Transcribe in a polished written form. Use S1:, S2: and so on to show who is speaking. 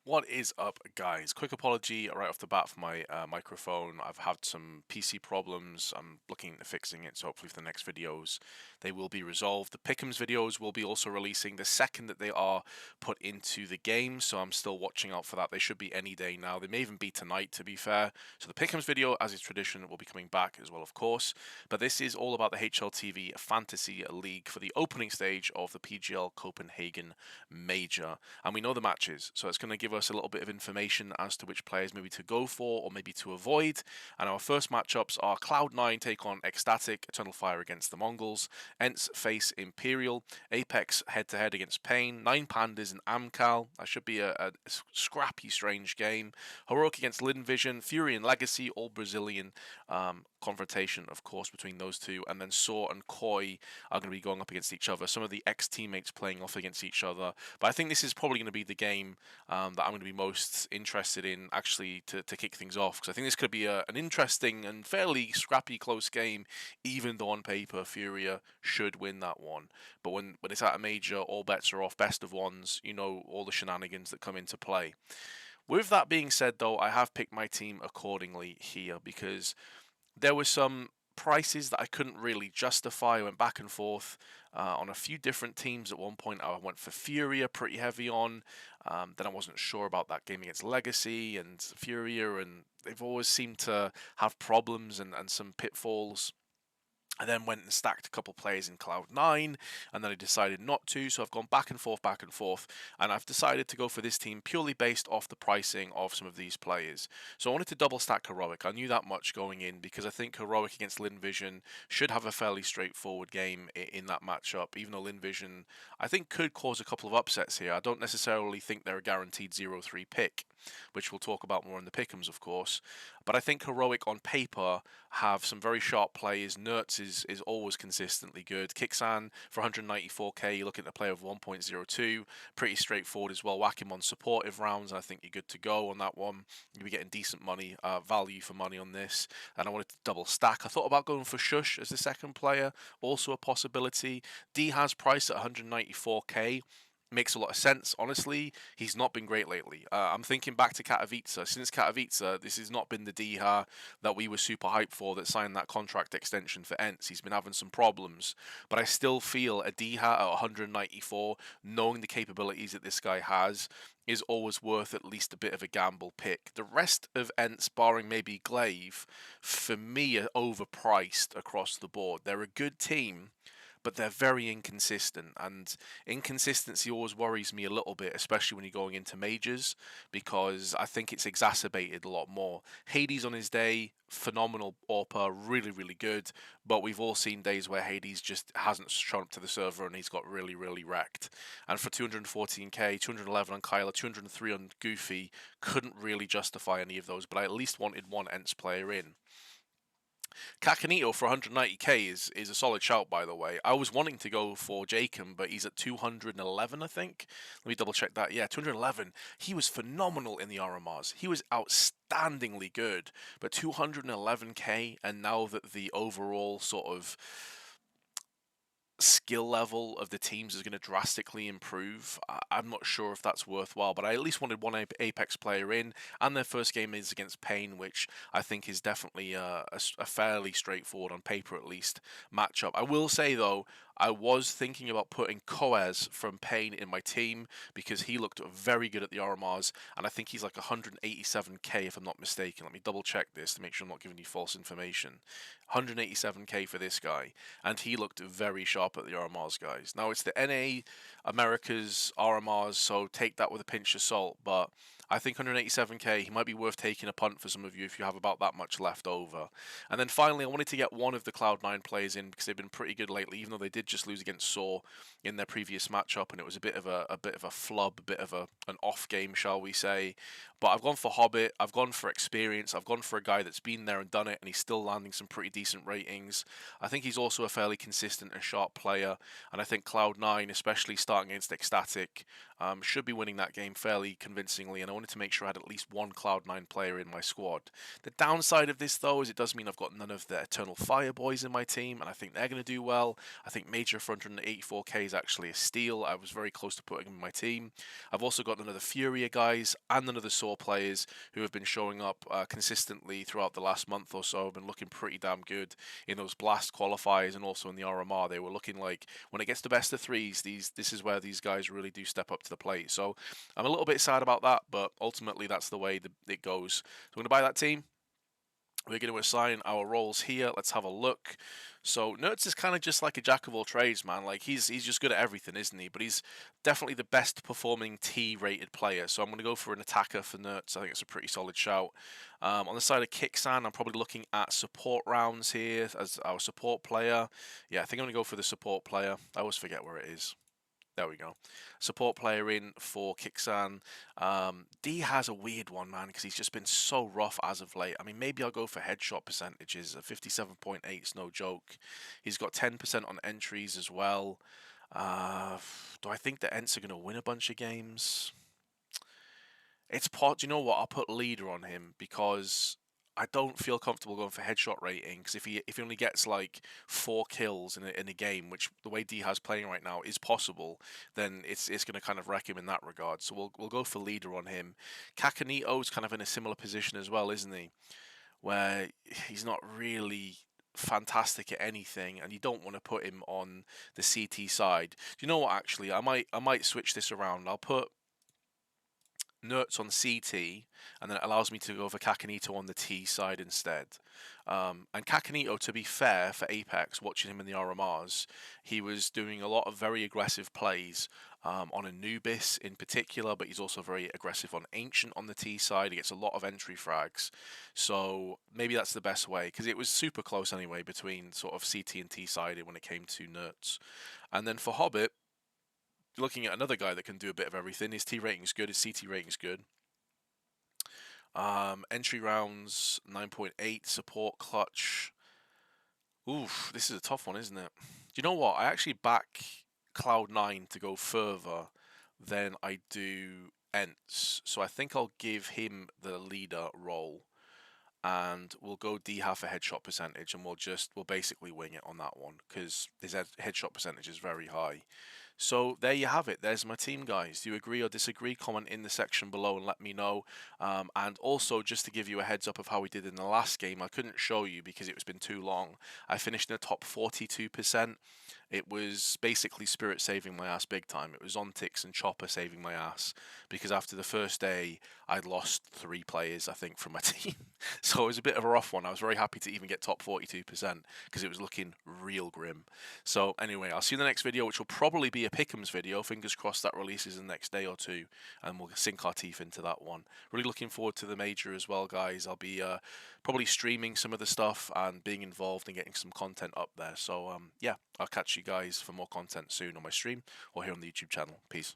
S1: What is up, guys? Quick apology right off the bat for my microphone. I've had some PC problems. I'm looking into fixing it, so hopefully for the next videos they will be resolved. The Pick'ems videos will be also releasing the second that they are put into the game, so I'm still watching out for that. They should be any day now. They may even be tonight, to be fair. So the Pick'ems video, as is tradition, will be coming back as well, of course. But this is all about the HLTV Fantasy League for the opening stage of the PGL Copenhagen Major. And we know the matches, so it's going to give us a little bit of information as to which players maybe to go for or maybe to avoid. And our first matchups are Cloud9 take on Ecstatic, Eternal Fire against the Mongols, Ents face Imperial, Apex head-to-head against Pain, Nine Pandas and Amcal. That should be a scrappy, strange game. Heroic against Lin Vision, Fury and Legacy, all Brazilian confrontation, of course, between those two. And then Saw and Koi are going to be going up against each other. Some of the ex-teammates playing off against each other. But I think this is probably going to be the game that I'm going to be most interested in actually to kick things off, because I think this could be an interesting and fairly scrappy close game, even though on paper Furia should win that one. But when it's at a major, all bets are off, best of ones, you know, all the shenanigans that come into play. With that being said, though, I have picked my team accordingly here because there were some prices that I couldn't really justify. I went back and forth on a few different teams. At one point, I went for Furia pretty heavy on. Then I wasn't sure about that game against Legacy and Furia, and they've always seemed to have problems and some pitfalls. I then went and stacked a couple players in Cloud9, and then I decided not to, so I've gone back and forth, and I've decided to go for this team purely based off the pricing of some of these players. So I wanted to double stack Heroic. I knew that much going in, because I think Heroic against Lin Vision should have a fairly straightforward game in that matchup, even though Lin Vision, I think, could cause a couple of upsets here. I don't necessarily think they're a guaranteed 0-3 pick, which we'll talk about more in the pick'ems, of course. But I think Heroic on paper have some very sharp players. Nertz is always consistently good. Kixan for 194k, you're looking at a player of 1.02. Pretty straightforward as well. Whack him on supportive rounds, and I think you're good to go on that one. You'll be getting decent money, value for money on this. And I wanted to double stack. I thought about going for Shush as the second player, also a possibility. D has priced at 194k. Makes a lot of sense. Honestly, he's not been great lately. I'm thinking back to Katowice. Since Katowice, this has not been the Diha that we were super hyped for, that signed that contract extension for Ents. He's been having some problems, but I still feel a Diha at 194, knowing the capabilities that this guy has, is always worth at least a bit of a gamble pick. The rest of Ents, barring maybe Glaive, for me are overpriced across the board. They're a good team, but they're very inconsistent, and inconsistency always worries me a little bit, especially when you're going into majors, because I think it's exacerbated a lot more. Hades on his day, phenomenal AWPer, really, really good, but we've all seen days where Hades just hasn't shown up to the server and he's got really, really wrecked. And for 214k, 211 on Kyler, 203 on Goofy, couldn't really justify any of those, but I at least wanted one Ents player in. Cacanito for 190k is a solid shout, by the way. I was wanting to go for Jacob, but he's at 211, I think. Let me double check that. Yeah, 211. He was phenomenal in the RMRs. He was outstandingly good, but 211k, and now that the overall sort of skill level of the teams is going to drastically improve, I'm not sure if that's worthwhile, but I at least wanted one Apex player in, and their first game is against Pain, which I think is definitely a fairly straightforward, on paper at least, matchup. I will say, though, I was thinking about putting Coez from Pain in my team, because he looked very good at the RMRs, and I think he's like 187k if I'm not mistaken. Let me double check this to make sure I'm not giving you false information. 187k for this guy, and he looked very sharp at the RMRs, guys. Now, it's the NA America's RMRs, so take that with a pinch of salt, but I think 187k, he might be worth taking a punt for some of you if you have about that much left over. And then finally, I wanted to get one of the Cloud9 players in, because they've been pretty good lately, even though they did just lose against Saw in their previous matchup, and it was a bit of a flub, a bit of an off game, shall we say. But I've gone for Hobbit, I've gone for experience, I've gone for a guy that's been there and done it, and he's still landing some pretty decent ratings. I think he's also a fairly consistent and sharp player, and I think Cloud9, especially starting against Ecstatic, Should be winning that game fairly convincingly, and I wanted to make sure I had at least one Cloud9 player in my squad. The downside of this, though, is it does mean I've got none of the Eternal Fire boys in my team, and I think they're going to do well. I think Major for 184k is actually a steal. I was very close to putting him in my team. I've also got none of the Furia guys and none of the Saw players who have been showing up consistently throughout the last month or so. Have been looking pretty damn good in those Blast qualifiers and also in the RMR. They were looking like, when it gets to best of threes, this is where these guys really do step up to the plate. So I'm a little bit sad about that, but ultimately that's the way it goes. So I'm going to buy that team. We're going to assign our roles here. Let's have a look. So Nertz is kind of just like a jack of all trades, man. Like he's just good at everything, isn't he? But he's definitely the best performing T-rated player. So I'm going to go for an attacker for Nertz. I think it's a pretty solid shout. On the side of Kixan, I'm probably looking at support rounds here as our support player. Yeah, I think I'm going to go for the support player. I always forget where it is. There we go. Support player in for Kixan. D has a weird one, man, because he's just been so rough as of late. I mean, maybe I'll go for headshot percentages. 57.8 is no joke. He's got 10% on entries as well. Do I think the Ents are going to win a bunch of games? It's pot. You know what? I'll put leader on him because I don't feel comfortable going for headshot rating, because if he only gets like 4 kills in a game, which the way D has playing right now is possible, then it's going to kind of wreck him in that regard. So we'll go for leader on him. Kakanito's kind of in a similar position as well, isn't he? Where he's not really fantastic at anything, and you don't want to put him on the CT side. Do you know what? Actually, I might switch this around. I'll put Nertz on CT, and then it allows me to go for Kakanito on the T side instead. And Kakanito, to be fair, for Apex, watching him in the RMRs, he was doing a lot of very aggressive plays on Anubis in particular, but he's also very aggressive on Ancient on the T side. He gets a lot of entry frags. So maybe that's the best way, because it was super close anyway between sort of CT and T side when it came to Nertz. And then for Hobbit, looking at another guy that can do a bit of everything. His T rating's good, his CT rating's good. Entry rounds 9.8, support clutch. Oof, this is a tough one, isn't it? Do you know what? I actually back Cloud9 to go further than I do Ents. So I think I'll give him the leader role, and we'll go D-half a headshot percentage, and we'll basically wing it on that one because his headshot percentage is very high. So there you have it. There's my team, guys. Do you agree or disagree? Comment in the section below and let me know. And also, just to give you a heads up of how we did in the last game, I couldn't show you because it's been too long. I finished in the top 42%. It was basically Spirit saving my ass big time. It was Ontix and Chopper saving my ass, because after the first day, I'd lost 3 players, I think, from my team. So it was a bit of a rough one. I was very happy to even get top 42% because it was looking real grim. So anyway, I'll see you in the next video, which will probably be a Pick'ems video. Fingers crossed that releases in the next day or two, and we'll sink our teeth into that one. Really looking forward to the major as well, guys. I'll be probably streaming some of the stuff and being involved and getting some content up there. So yeah, I'll catch you guys for more content soon on my stream or here on the YouTube channel. Peace.